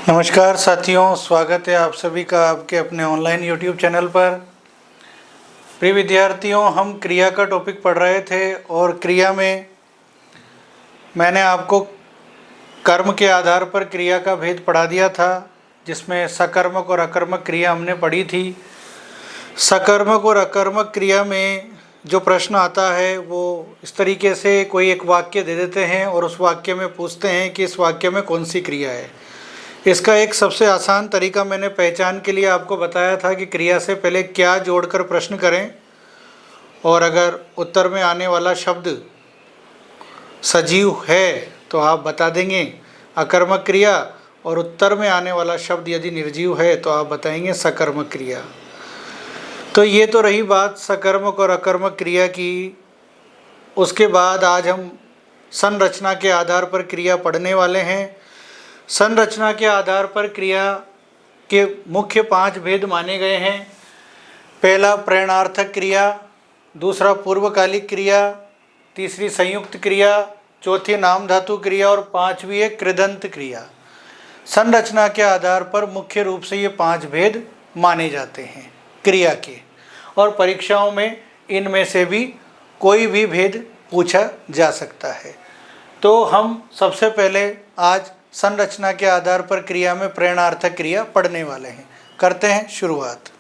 नमस्कार साथियों, स्वागत है आप सभी का आपके अपने ऑनलाइन यूट्यूब चैनल पर। प्रिय विद्यार्थियों, हम क्रिया का टॉपिक पढ़ रहे थे और क्रिया में मैंने आपको कर्म के आधार पर क्रिया का भेद पढ़ा दिया था, जिसमें सकर्मक और अकर्मक क्रिया हमने पढ़ी थी। सकर्मक और अकर्मक क्रिया में जो प्रश्न आता है वो इस तरीके से कोई एक वाक्य दे देते हैं और उस वाक्य में पूछते हैं कि इस वाक्य में कौन सी क्रिया है। इसका एक सबसे आसान तरीका मैंने पहचान के लिए आपको बताया था कि क्रिया से पहले क्या जोड़कर प्रश्न करें, और अगर उत्तर में आने वाला शब्द सजीव है तो आप बता देंगे अकर्मक क्रिया, और उत्तर में आने वाला शब्द यदि निर्जीव है तो आप बताएंगे सकर्मक क्रिया। तो ये तो रही बात सकर्मक और अकर्मक क्रिया की। उसके बाद आज हम संरचना के आधार पर क्रिया पढ़ने वाले हैं। संरचना के आधार पर क्रिया के मुख्य 5 भेद माने गए हैं। पहला प्रेरणार्थक क्रिया, दूसरा पूर्वकालिक क्रिया, तीसरी संयुक्त क्रिया, चौथी नाम धातु क्रिया और 5वीं है कृदंत क्रिया। संरचना के आधार पर मुख्य रूप से ये 5 भेद माने जाते हैं क्रिया के, और परीक्षाओं में इनमें से भी कोई भी भेद पूछा जा सकता है। तो हम सबसे पहले आज संरचना के आधार पर क्रिया में प्रेरणार्थक क्रिया पढ़ने वाले हैं। करते हैं शुरुआत।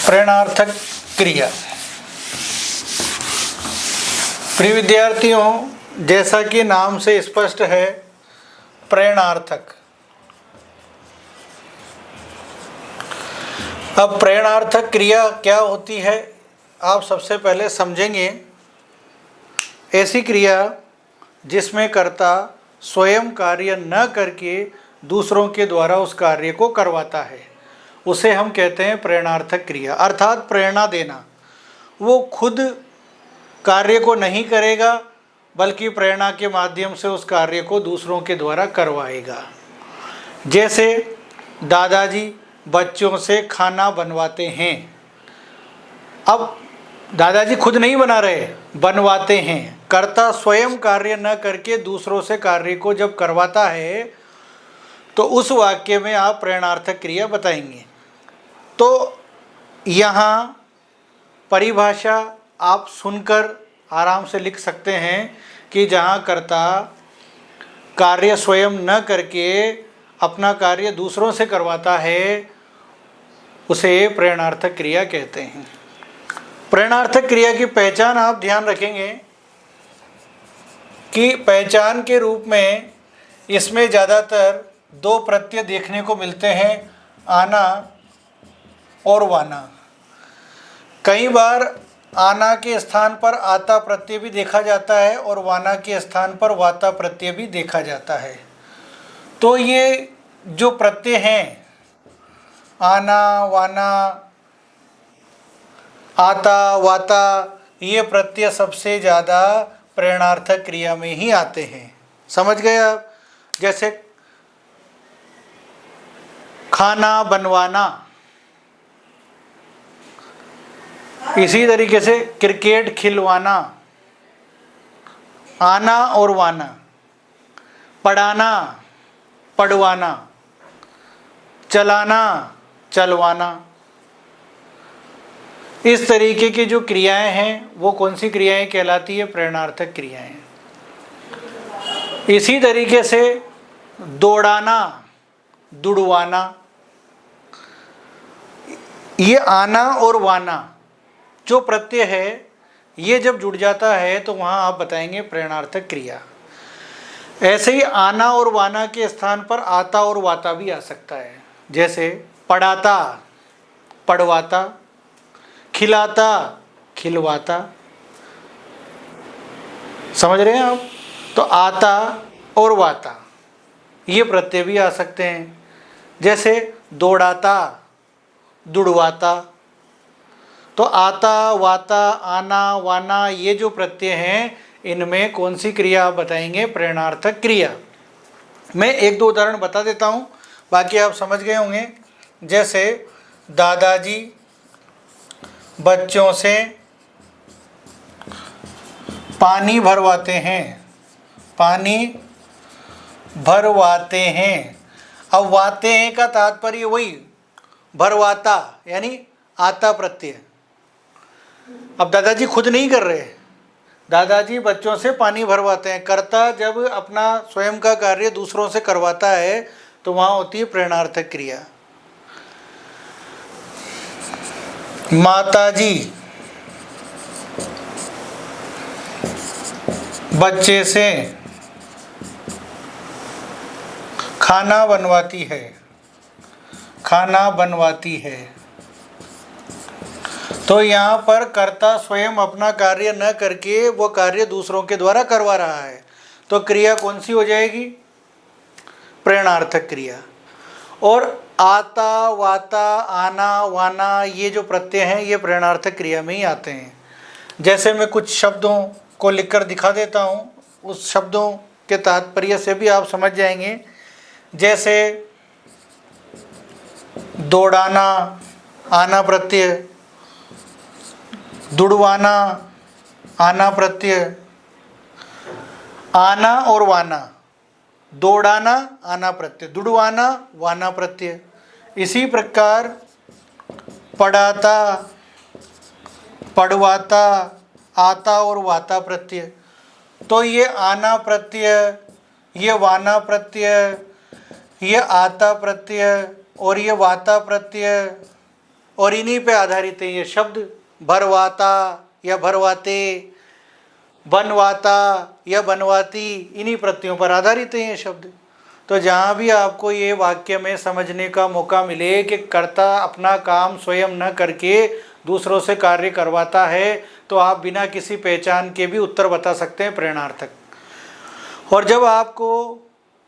प्रेरणार्थक क्रिया। प्रिय विद्यार्थियों, जैसा कि नाम से स्पष्ट है, प्रेरणार्थक। अब प्रेरणार्थक क्रिया क्या होती है आप सबसे पहले समझेंगे। ऐसी क्रिया जिसमें कर्ता स्वयं कार्य न करके दूसरों के द्वारा उस कार्य को करवाता है, उसे हम कहते हैं प्रेरणार्थक क्रिया। अर्थात प्रेरणा देना, वो खुद कार्य को नहीं करेगा बल्कि प्रेरणा के माध्यम से उस कार्य को दूसरों के द्वारा करवाएगा। जैसे दादाजी बच्चों से खाना बनवाते हैं। अब दादाजी खुद नहीं बना रहे, बनवाते हैं। कर्ता स्वयं कार्य न करके दूसरों से कार्य को जब करवाता है तो उस वाक्य में आप प्रेरणार्थक क्रिया बताएंगे। तो यहाँ परिभाषा आप सुनकर आराम से लिख सकते हैं कि जहाँ कर्ता कार्य स्वयं न करके अपना कार्य दूसरों से करवाता है उसे प्रेरणार्थक क्रिया कहते हैं। प्रेरणार्थक क्रिया की पहचान आप ध्यान रखेंगे कि पहचान के रूप में इसमें ज़्यादातर 2 प्रत्यय देखने को मिलते हैं, आना और वाना। कई बार आना के स्थान पर आता प्रत्यय भी देखा जाता है और वाना के स्थान पर वाता प्रत्यय भी देखा जाता है। तो ये जो प्रत्यय हैं, आना, वाना, आता, वाता, ये प्रत्यय सबसे ज़्यादा प्रेरणार्थक क्रिया में ही आते हैं। समझ गए आप? जैसे खाना बनवाना, इसी तरीके से क्रिकेट खिलवाना, आना और वाना, पढ़ाना, पढ़वाना, चलाना, चलवाना। इस तरीके की जो क्रियाएं हैं वो कौन सी क्रियाएं कहलाती है? प्रेरणार्थक क्रियाएं। इसी तरीके से दौड़ाना, दुड़वाना, ये आना और वाना जो प्रत्यय है, ये जब जुड़ जाता है तो वहाँ आप बताएंगे प्रेरणार्थक क्रिया। ऐसे ही आना और वाना के स्थान पर आता और वाता भी आ सकता है। जैसे पढ़ाता, पढ़वाता, खिलाता, खिलवाता। समझ रहे हैं आप? तो आता और वाता ये प्रत्यय भी आ सकते हैं। जैसे दौड़ाता, दुड़वाता। तो आता, वाता, आना, वाना ये जो प्रत्यय हैं, इनमें कौन सी क्रिया आप बताएंगे? प्रेरणार्थक क्रिया। मैं 1-2 उदाहरण बता देता हूँ, बाकी आप समझ गए होंगे। जैसे दादाजी बच्चों से पानी भरवाते हैं, पानी भरवाते हैं। अब वाते हैं का तात्पर्य वही भरवाता यानी आता प्रत्यय। अब दादाजी खुद नहीं कर रहे, दादाजी बच्चों से पानी भरवाते हैं। कर्ता जब अपना स्वयं का कार्य दूसरों से करवाता है तो वहाँ होती है प्रेरणार्थक क्रिया। माताजी बच्चे से खाना बनवाती है, खाना बनवाती है। तो यहाँ पर कर्ता स्वयं अपना कार्य न करके वो कार्य दूसरों के द्वारा करवा रहा है, तो क्रिया कौन सी हो जाएगी? प्रेरणार्थक क्रिया। और आता, वाता, आना, वाना ये जो प्रत्यय हैं ये प्रेरणार्थक क्रिया में ही आते हैं। जैसे मैं कुछ शब्दों को लिखकर दिखा देता हूँ, उस शब्दों के तात्पर्य से भी आप समझ जाएंगे। जैसे दौड़ाना आना प्रत्यय, दुड़वाना आना प्रत्यय, आना और वाना, दौड़ाना आना प्रत्यय, दुड़वाना वाना प्रत्यय। इसी प्रकार पढ़ाता, पढ़वाता, आता और वाता प्रत्यय। तो ये आना प्रत्यय, ये वाना प्रत्यय, ये आता प्रत्यय और ये वाता प्रत्यय और इन्हीं पे आधारित है ये शब्द। भरवाता या भरवाते, बनवाता या बनवाती, इन्हीं प्रत्ययों पर आधारित है ये शब्द। तो जहाँ भी आपको ये वाक्य में समझने का मौका मिले कि कर्ता अपना काम स्वयं न करके दूसरों से कार्य करवाता है, तो आप बिना किसी पहचान के भी उत्तर बता सकते हैं प्रेरणार्थक। और जब आपको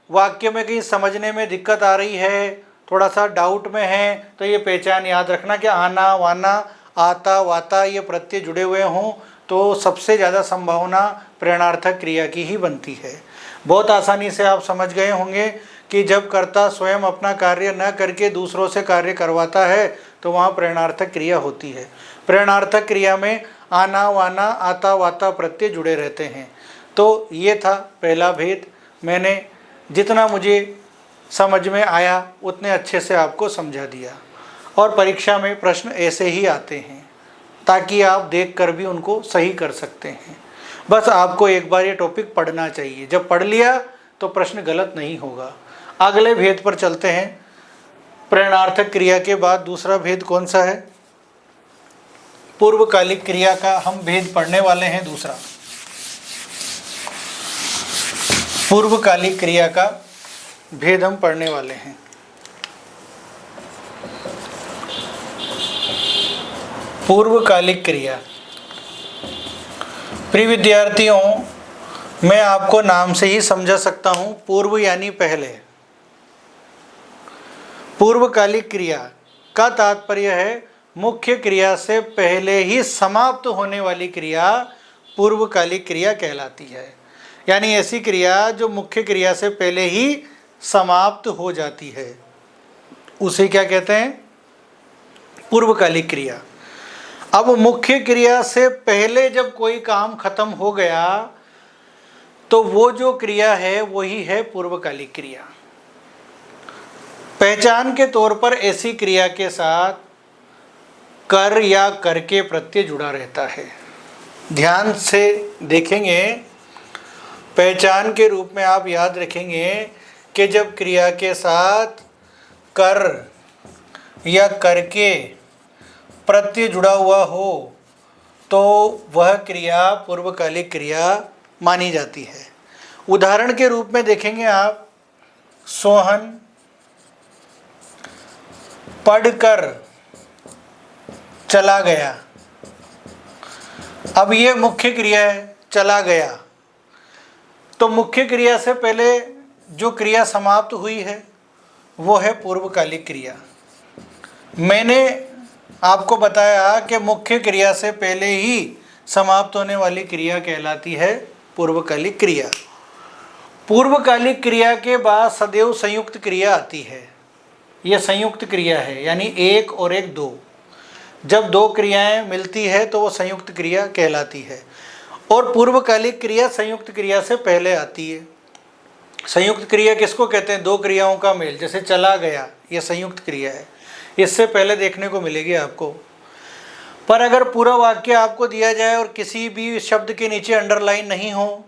वाक्य में कहीं समझने में दिक्कत आ रही है, थोड़ा सा डाउट में है, तो ये पहचान याद रखना कि आना, वाना, आता, वाता ये प्रत्यय जुड़े हुए हों तो सबसे ज़्यादा संभावना प्रेरणार्थक क्रिया की ही बनती है। बहुत आसानी से आप समझ गए होंगे कि जब कर्ता स्वयं अपना कार्य न करके दूसरों से कार्य करवाता है तो वहाँ प्रेरणार्थक क्रिया होती है। प्रेरणार्थक क्रिया में आना, वाना, आता, वाता प्रत्यय जुड़े रहते हैं। तो ये था पहला भेद। मैंने जितना मुझे समझ में आया उतने अच्छे से आपको समझा दिया। और परीक्षा में प्रश्न ऐसे ही आते हैं ताकि आप देखकर भी उनको सही कर सकते हैं। बस आपको एक बार ये टॉपिक पढ़ना चाहिए, जब पढ़ लिया तो प्रश्न गलत नहीं होगा। अगले भेद पर चलते हैं। प्रेरणार्थक क्रिया के बाद दूसरा भेद कौन सा है? पूर्वकालिक क्रिया का हम भेद पढ़ने वाले हैं। दूसरा पूर्वकालिक क्रिया का भेद हम पढ़ने वाले हैं। पूर्वकालिक क्रिया। प्रिय विद्यार्थियों, मैं आपको नाम से ही समझा सकता हूँ। पूर्व यानी पहले। पूर्वकालिक क्रिया का तात्पर्य है मुख्य क्रिया से पहले ही समाप्त होने वाली क्रिया पूर्वकालिक क्रिया कहलाती है। यानी ऐसी क्रिया जो मुख्य क्रिया से पहले ही समाप्त हो जाती है, उसे क्या कहते हैं? पूर्वकालिक क्रिया। अब मुख्य क्रिया से पहले जब कोई काम खत्म हो गया तो वो जो क्रिया है वही है पूर्वकालिक क्रिया। पहचान के तौर पर ऐसी क्रिया के साथ कर या करके प्रत्यय जुड़ा रहता है। ध्यान से देखेंगे, पहचान के रूप में आप याद रखेंगे कि जब क्रिया के साथ कर या करके प्रत्यय जुड़ा हुआ हो तो वह क्रिया पूर्वकालिक क्रिया मानी जाती है। उदाहरण के रूप में देखेंगे आप, सोहन पढ़कर चला गया। अब ये मुख्य क्रिया है, चला गया। तो मुख्य क्रिया से पहले जो क्रिया समाप्त हुई है वो है पूर्वकालिक क्रिया। मैंने आपको बताया कि मुख्य क्रिया से पहले ही समाप्त होने वाली क्रिया कहलाती है पूर्वकालिक क्रिया। पूर्वकालिक क्रिया के बाद सदैव संयुक्त क्रिया आती है। यह संयुक्त क्रिया है, यानी एक और एक दो। जब दो क्रियाएं मिलती है तो वो संयुक्त क्रिया कहलाती है। और पूर्वकालिक क्रिया संयुक्त क्रिया से पहले आती है। संयुक्त क्रिया किसको कहते हैं? दो क्रियाओं का मेल, जैसे चला गया, ये संयुक्त क्रिया है, इससे पहले देखने को मिलेगी आपको। पर अगर पूरा वाक्य आपको दिया जाए और किसी भी शब्द के नीचे अंडरलाइन नहीं हो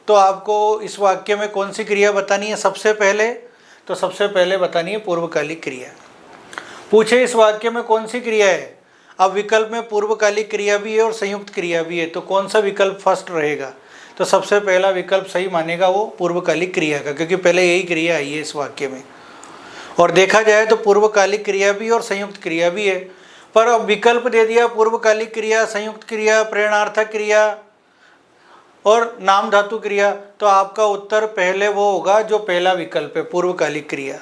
तो आपको इस वाक्य में कौन सी क्रिया बतानी है सबसे पहले? तो सबसे पहले बतानी है पूर्वकालिक क्रिया। पूछे इस वाक्य में कौन सी क्रिया है? अब विकल्प में पूर्वकालिक क्रिया भी है और संयुक्त क्रिया भी है, तो कौन सा विकल्प फर्स्ट रहेगा? तो सबसे पहला विकल्प सही मानेगा वो पूर्वकालिक क्रिया का, क्योंकि पहले यही क्रिया आई है इस वाक्य में। और देखा जाए तो पूर्वकालिक क्रिया भी और संयुक्त क्रिया भी है, पर अब विकल्प दे दिया पूर्वकालिक क्रिया, संयुक्त क्रिया, प्रेरणार्थक क्रिया और नाम धातु क्रिया, तो आपका उत्तर पहले वो होगा जो पहला विकल्प है, पूर्वकालिक क्रिया।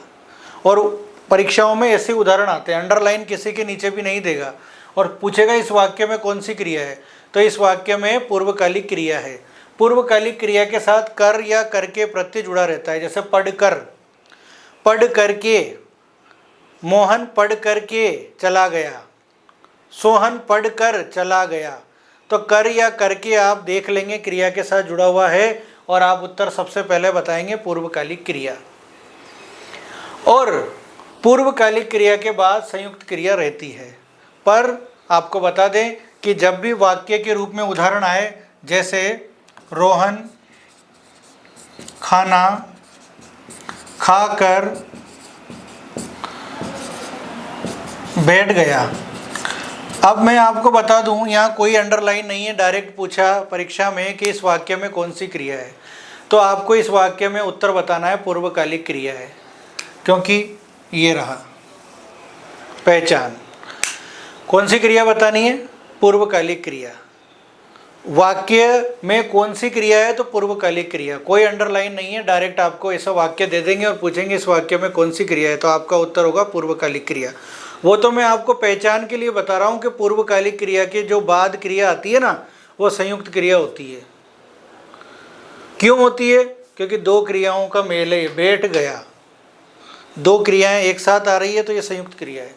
और परीक्षाओं में ऐसे उदाहरण आते हैं, अंडरलाइन किसी के नीचे भी नहीं देगा और पूछेगा इस वाक्य में कौन सी क्रिया है, तो इस वाक्य में पूर्वकालिक क्रिया है। पूर्वकालिक क्रिया के साथ कर या करके प्रत्यय जुड़ा रहता है, जैसे पढ़कर, पढ़ करके, मोहन पढ़ करके चला गया, सोहन पढ़ कर चला गया। तो कर या करके आप देख लेंगे क्रिया के साथ जुड़ा हुआ है और आप उत्तर सबसे पहले बताएंगे पूर्वकालिक क्रिया। और पूर्वकालिक क्रिया के बाद संयुक्त क्रिया रहती है, पर आपको बता दें कि जब भी वाक्य के रूप में उदाहरण आए, जैसे रोहन खाना खाकर बैठ गया। अब मैं आपको बता दूं, यहाँ कोई अंडरलाइन नहीं है, डायरेक्ट पूछा परीक्षा में कि इस वाक्य में कौन सी क्रिया है, तो आपको इस वाक्य में उत्तर बताना है पूर्वकालिक क्रिया है, क्योंकि ये रहा पहचान। कौन सी क्रिया बतानी है? पूर्वकालिक क्रिया। वाक्य में कौन सी क्रिया है? तो पूर्वकालिक क्रिया। कोई अंडरलाइन नहीं है, डायरेक्ट आपको ऐसा वाक्य दे देंगे और पूछेंगे इस वाक्य में कौन सी क्रिया है, तो आपका उत्तर होगा पूर्वकालिक क्रिया। वो तो मैं आपको पहचान के लिए बता रहा हूँ कि पूर्वकालिक क्रिया के जो बाद क्रिया आती है ना, वो संयुक्त क्रिया होती है। क्यों होती है? क्योंकि दो क्रियाओं का मेल है, बैठ गया, दो क्रियाएं एक साथ आ रही है तो ये संयुक्त क्रिया है।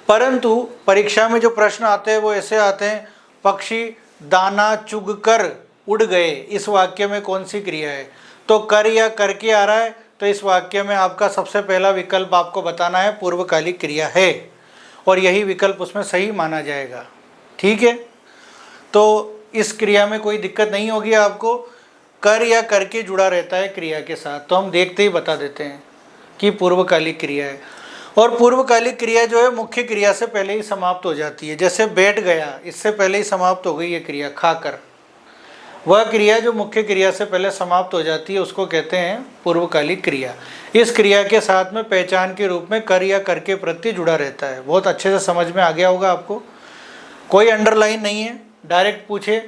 परंतु परीक्षा में जो प्रश्न आते हैं वो ऐसे आते हैं, पक्षी दाना चुग कर उड़ गए, इस वाक्य में कौन सी क्रिया है? तो कर या करके आ रहा है, तो इस वाक्य में आपका सबसे पहला विकल्प आपको बताना है पूर्वकालिक क्रिया है, और यही विकल्प उसमें सही माना जाएगा। ठीक है, तो इस क्रिया में कोई दिक्कत नहीं होगी आपको, कर या करके जुड़ा रहता है क्रिया के साथ, तो हम देखते ही बता देते हैं कि पूर्वकालिक क्रिया है। और पूर्वकालिक क्रिया जो है मुख्य क्रिया से पहले ही समाप्त हो जाती है, जैसे बैठ गया, इससे पहले ही समाप्त हो गई ये क्रिया। खाकर, वह क्रिया जो मुख्य क्रिया से पहले समाप्त हो जाती है उसको कहते हैं पूर्वकालिक क्रिया। इस क्रिया के साथ में पहचान के रूप में कर या करके प्रत्यय जुड़ा रहता है। बहुत अच्छे से समझ में आ गया होगा आपको, कोई अंडरलाइन नहीं है, डायरेक्ट पूछे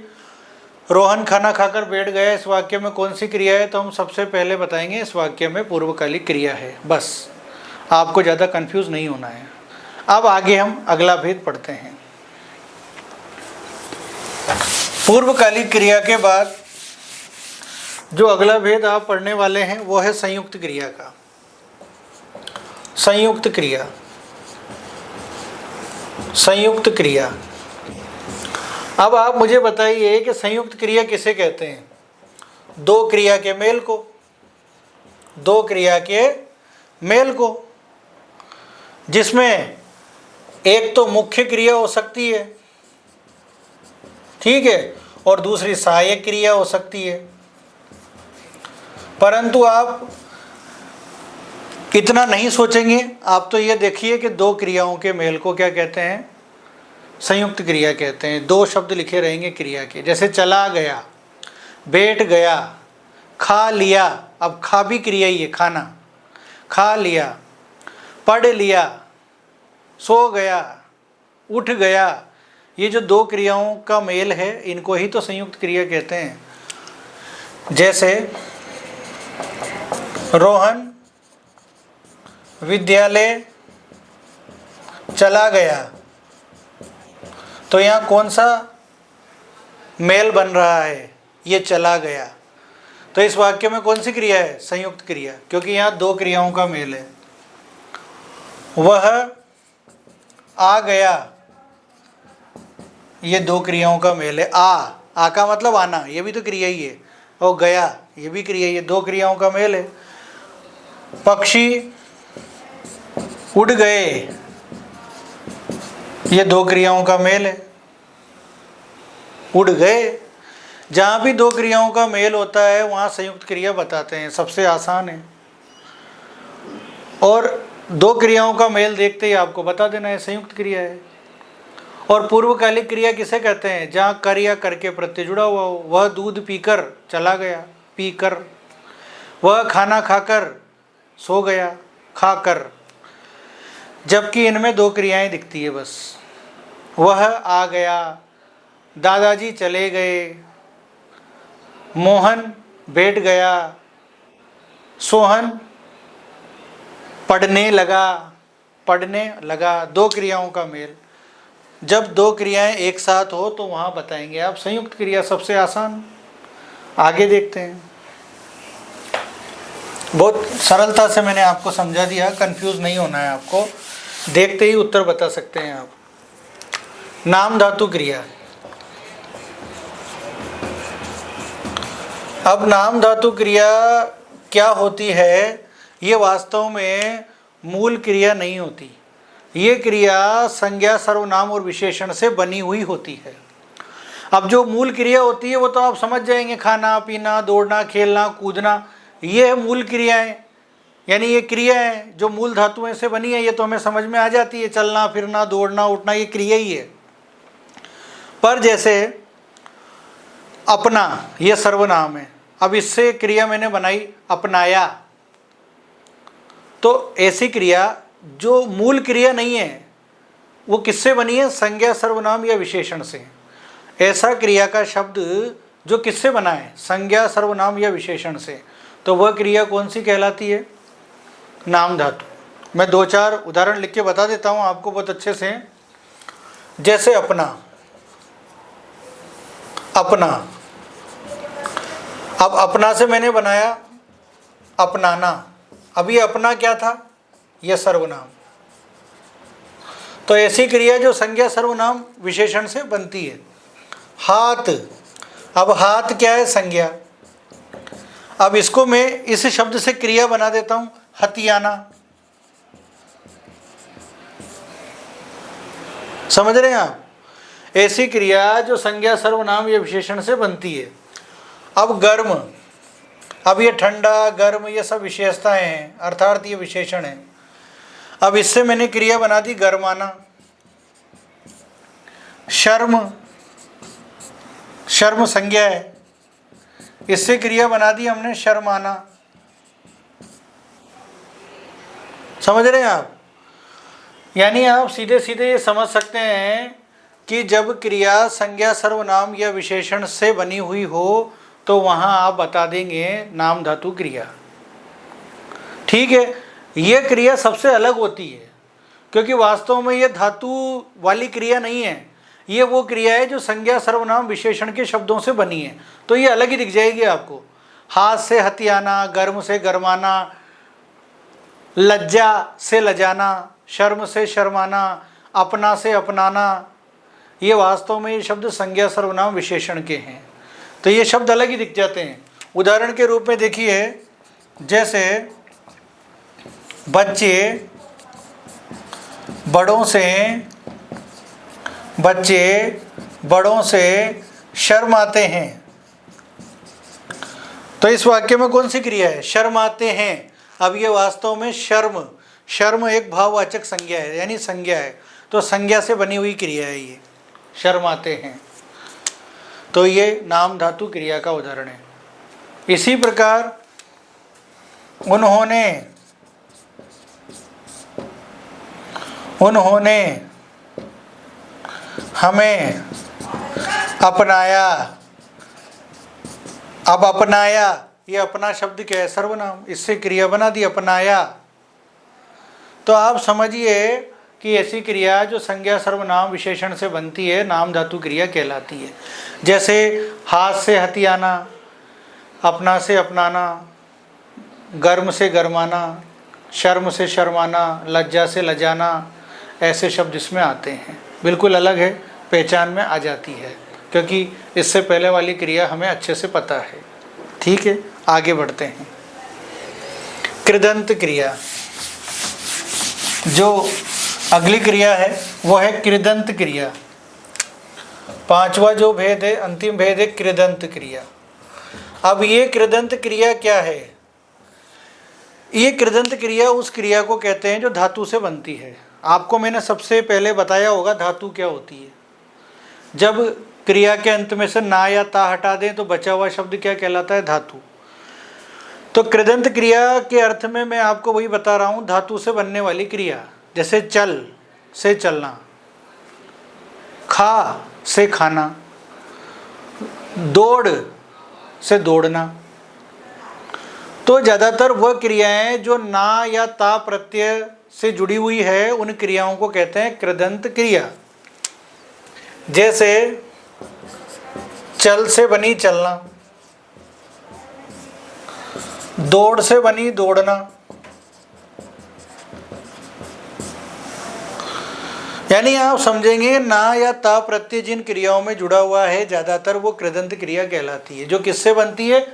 रोहन खाना खाकर बैठ गया, इस वाक्य में कौन सी क्रिया है, तो हम सबसे पहले बताएंगे इस वाक्य में पूर्वकालिक क्रिया है। बस आपको ज़्यादा कंफ्यूज नहीं होना है। अब आगे हम अगला भेद पढ़ते हैं। पूर्वकालिक क्रिया के बाद जो अगला भेद आप पढ़ने वाले हैं वो है संयुक्त क्रिया का। संयुक्त क्रिया, संयुक्त क्रिया। अब आप मुझे बताइए कि संयुक्त क्रिया किसे कहते हैं? दो क्रिया के मेल को, दो क्रिया के मेल को, जिसमें एक तो मुख्य क्रिया हो सकती है, ठीक है, और दूसरी सहायक क्रिया हो सकती है। परंतु आप इतना नहीं सोचेंगे, आप तो ये देखिए कि दो क्रियाओं के मेल को क्या कहते हैं? संयुक्त क्रिया कहते हैं। दो शब्द लिखे रहेंगे क्रिया के, जैसे चला गया, बैठ गया, खा लिया। अब खा भी क्रिया ही है, खाना, खा लिया, पढ़ लिया, सो गया, उठ गया। ये जो दो क्रियाओं का मेल है इनको ही तो संयुक्त क्रिया कहते हैं। जैसे रोहन विद्यालय चला गया, तो यहाँ कौन सा मेल बन रहा है? ये चला गया। तो इस वाक्य में कौन सी क्रिया है? संयुक्त क्रिया, क्योंकि यहाँ दो क्रियाओं का मेल है। वह आ गया, ये दो क्रियाओं का मेल है। आ का मतलब आना, ये भी तो क्रिया ही है। और गया, ये भी क्रिया, ये दो क्रियाओं का मेल है। पक्षी उड़ गए, ये दो क्रियाओं का मेल है। उड़ गए, जहाँ भी दो क्रियाओं का मेल होता है वहाँ संयुक्त क्रिया बताते हैं, सबसे आसान है। और दो क्रियाओं का मेल देखते ही आपको बता देना है संयुक्त क्रिया है। और पूर्वकालिक क्रिया किसे कहते हैं? जहाँ कर या कर के प्रत्यय जुड़ा हुआ हो। वह दूध पीकर चला गया, पीकर। वह खाना खाकर सो गया, खाकर। जबकि इनमें दो क्रियाएं दिखती है बस। वह आ गया, दादाजी चले गए, मोहन बैठ गया, सोहन पढ़ने लगा, पढ़ने लगा। दो क्रियाओं का मेल। जब दो क्रियाएं एक साथ हो तो वहाँ बताएंगे आप संयुक्त क्रिया, सबसे आसान। आगे देखते हैं। बहुत सरलता से मैंने आपको समझा दिया, कंफ्यूज नहीं होना है आपको, देखते ही उत्तर बता सकते हैं आप। नाम धातु क्रिया। अब नाम धातु क्रिया क्या होती है? ये वास्तव में मूल क्रिया नहीं होती। ये क्रिया संज्ञा, सर्वनाम और विशेषण से बनी हुई होती है। अब जो मूल क्रिया होती है वो तो आप समझ जाएंगे, खाना पीना, दौड़ना, खेलना, कूदना, ये है मूल क्रियाएं। यानी ये क्रियाएं जो मूल धातुओं से बनी है, ये तो हमें समझ में आ जाती है। चलना फिरना, दौड़ना, उठना, ये क्रिया ही है। पर जैसे अपना, ये सर्वनाम है। अब इससे क्रिया मैंने बनाई अपनाया, तो ऐसी क्रिया जो मूल क्रिया नहीं है वो किससे बनी है? संज्ञा, सर्वनाम या विशेषण से। ऐसा क्रिया का शब्द जो किससे बना है? संज्ञा, सर्वनाम या विशेषण से। तो वह क्रिया कौन सी कहलाती है? नाम धातु। मैं दो चार उदाहरण लिख के बता देता हूँ आपको बहुत अच्छे से। जैसे अपना, अपना। अब अपना से मैंने बनाया अपनाना। अब ये अपना क्या था? यह सर्वनाम। तो ऐसी क्रिया जो संज्ञा, सर्वनाम, विशेषण से बनती है। हाथ। अब हाथ क्या है? संज्ञा। अब इसको मैं इस शब्द से क्रिया बना देता हूं, हथियाना। समझ रहे हैं आप? ऐसी क्रिया जो संज्ञा, सर्वनाम या विशेषण से बनती है। अब गर्म। अब ये ठंडा, गर्म, ये सब विशेषताएं हैं, अर्थात ये विशेषण है। अब इससे मैंने क्रिया बना दी गर्माना। शर्म, शर्म संज्ञा है, इससे क्रिया बना दी हमने शर्माना। समझ रहे हैं आप? यानी आप सीधे सीधे ये समझ सकते हैं कि जब क्रिया संज्ञा, सर्वनाम या विशेषण से बनी हुई हो तो वहां आप बता देंगे नाम धातु क्रिया। ठीक है, ये क्रिया सबसे अलग होती है क्योंकि वास्तव में ये धातु वाली क्रिया नहीं है। ये वो क्रिया है जो संज्ञा, सर्वनाम, विशेषण के शब्दों से बनी है, तो ये अलग ही दिख जाएगी आपको। हाथ से हथियाना, गर्म से गरमाना, लज्जा से लजाना, शर्म से शर्माना, अपना से अपनाना, ये वास्तव में ये शब्द संज्ञा, सर्वनाम, विशेषण के हैं। तो ये शब्द अलग ही दिख जाते हैं। उदाहरण के रूप में देखिए, जैसे बच्चे बड़ों से शर्माते हैं। तो इस वाक्य में कौन सी क्रिया है? शर्माते हैं। अब ये वास्तव में शर्म, शर्म एक भाववाचक संज्ञा है, यानी संज्ञा है, तो संज्ञा से बनी हुई क्रिया है ये, शर्माते हैं। तो ये नाम धातु क्रिया का उदाहरण है। इसी प्रकार उन्होंने हमें अपनाया। अब अपनाया, ये अपना शब्द क्या है? सर्वनाम, इससे क्रिया बना दी अपनाया। तो आप समझिए कि ऐसी क्रिया जो संज्ञा, सर्वनाम, विशेषण से बनती है नाम धातु क्रिया कहलाती है। जैसे हाथ से हथियाना, अपना से अपनाना, गर्म से गरमाना, शर्म से शर्माना, लज्जा से लजाना, ऐसे शब्द इसमें आते हैं। बिल्कुल अलग है, पहचान में आ जाती है क्योंकि इससे पहले वाली क्रिया हमें अच्छे से पता है। ठीक है, आगे बढ़ते हैं। कृदंत क्रिया, जो अगली क्रिया है वो है कृदंत क्रिया। पांचवा जो भेद है, अंतिम भेद है कृदंत क्रिया। अब ये कृदंत क्रिया क्या है? ये कृदंत क्रिया उस क्रिया को कहते हैं जो धातु से बनती है। आपको मैंने सबसे पहले बताया होगा धातु क्या होती है। जब क्रिया के अंत में से ना या ता हटा दें तो बचा हुआ शब्द क्या कहलाता है? धातु। तो कृदंत क्रिया के अर्थ में मैं आपको वही बता रहा हूँ, धातु से बनने वाली क्रिया। जैसे चल से चलना, खा से खाना, दौड़ से दौड़ना। तो ज़्यादातर वह क्रियाएं जो ना या ता प्रत्यय से जुड़ी हुई है उन क्रियाओं को कहते हैं कृदंत क्रिया। जैसे चल से बनी चलना, दौड़ से बनी दौड़ना। यानी आप समझेंगे ना या ता प्रत्यय जिन क्रियाओं में जुड़ा हुआ है ज़्यादातर वो कृदंत क्रिया कहलाती है, जो किससे बनती है?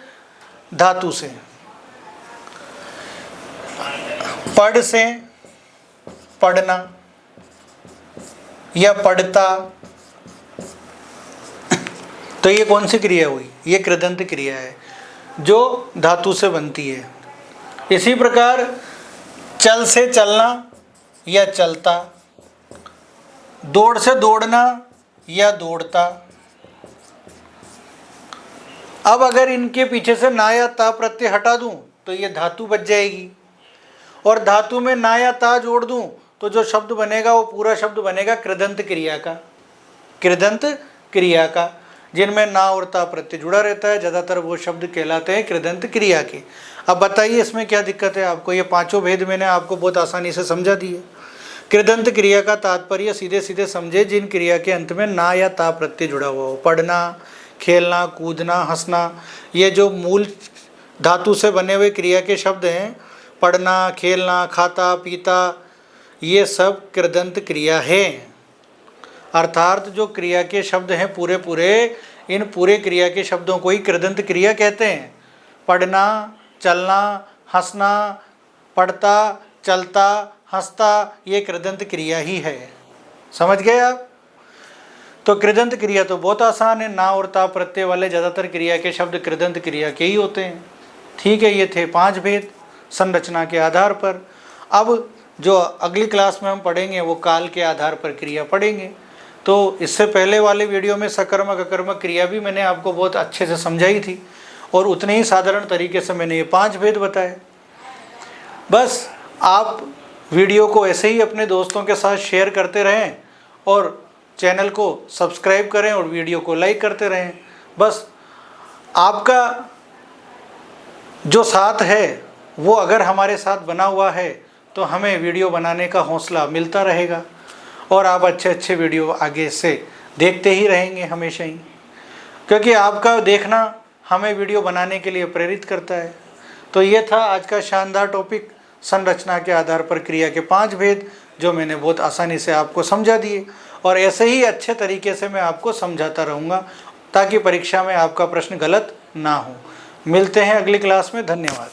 धातु से। पढ़ से पढ़ना या पढ़ता, तो ये कौन सी क्रिया हुई? ये कृदंत क्रिया है जो धातु से बनती है। इसी प्रकार चल से चलना या चलता, दौड़ से दौड़ना या दौड़ता। अब अगर इनके पीछे से ना या ता प्रत्यय हटा दूं तो ये धातु बच जाएगी, और धातु में ना या ता जोड़ दूं तो जो शब्द बनेगा वो पूरा शब्द बनेगा कृदंत क्रिया का। कृदंत क्रिया का, जिनमें ना और ता प्रत्यय जुड़ा रहता है, ज़्यादातर वो शब्द कहलाते हैं कृदंत क्रिया के। अब बताइए इसमें क्या दिक्कत है आपको? ये पांचों भेद मैंने आपको बहुत आसानी से समझा दिए। कृदंत क्रिया का तात्पर्य सीधे सीधे समझे, जिन क्रिया के अंत में ना या ता प्रत्यय जुड़ा हुआ हो। पढ़ना, खेलना, कूदना, हंसना, ये जो मूल धातु से बने हुए क्रिया के शब्द हैं, पढ़ना, खेलना, खाता, पीता, ये सब कृदंत क्रिया है। अर्थात जो क्रिया के शब्द हैं पूरे पूरे, इन पूरे क्रिया के शब्दों को ही कृदंत क्रिया कहते हैं। पढ़ना, चलना, हंसना, पढ़ता, चलता, हंसता, ये कृदंत क्रिया ही है। समझ गए आप? तो कृदंत क्रिया तो बहुत आसान है, ना और ता प्रत्यय वाले ज़्यादातर क्रिया के शब्द कृदंत क्रिया के ही होते हैं। ठीक है, ये थे 5 भेद संरचना के आधार पर। अब जो अगली क्लास में हम पढ़ेंगे वो काल के आधार पर क्रिया पढ़ेंगे। तो इससे पहले वाले वीडियो में सकर्मक अकर्मक क्रिया भी मैंने आपको बहुत अच्छे से समझाई थी, और उतने ही साधारण तरीके से मैंने ये 5 भेद बताए। बस आप वीडियो को ऐसे ही अपने दोस्तों के साथ शेयर करते रहें, और चैनल को सब्सक्राइब करें, और वीडियो को लाइक करते रहें। बस आपका जो साथ है वो अगर हमारे साथ बना हुआ है तो हमें वीडियो बनाने का हौसला मिलता रहेगा, और आप अच्छे अच्छे वीडियो आगे से देखते ही रहेंगे हमेशा ही, क्योंकि आपका देखना हमें वीडियो बनाने के लिए प्रेरित करता है। तो ये था आज का शानदार टॉपिक, संरचना के आधार पर क्रिया के 5 भेद, जो मैंने बहुत आसानी से आपको समझा दिए, और ऐसे ही अच्छे तरीके से मैं आपको समझाता रहूँगा ताकि परीक्षा में आपका प्रश्न गलत ना हो। मिलते हैं अगली क्लास में। धन्यवाद।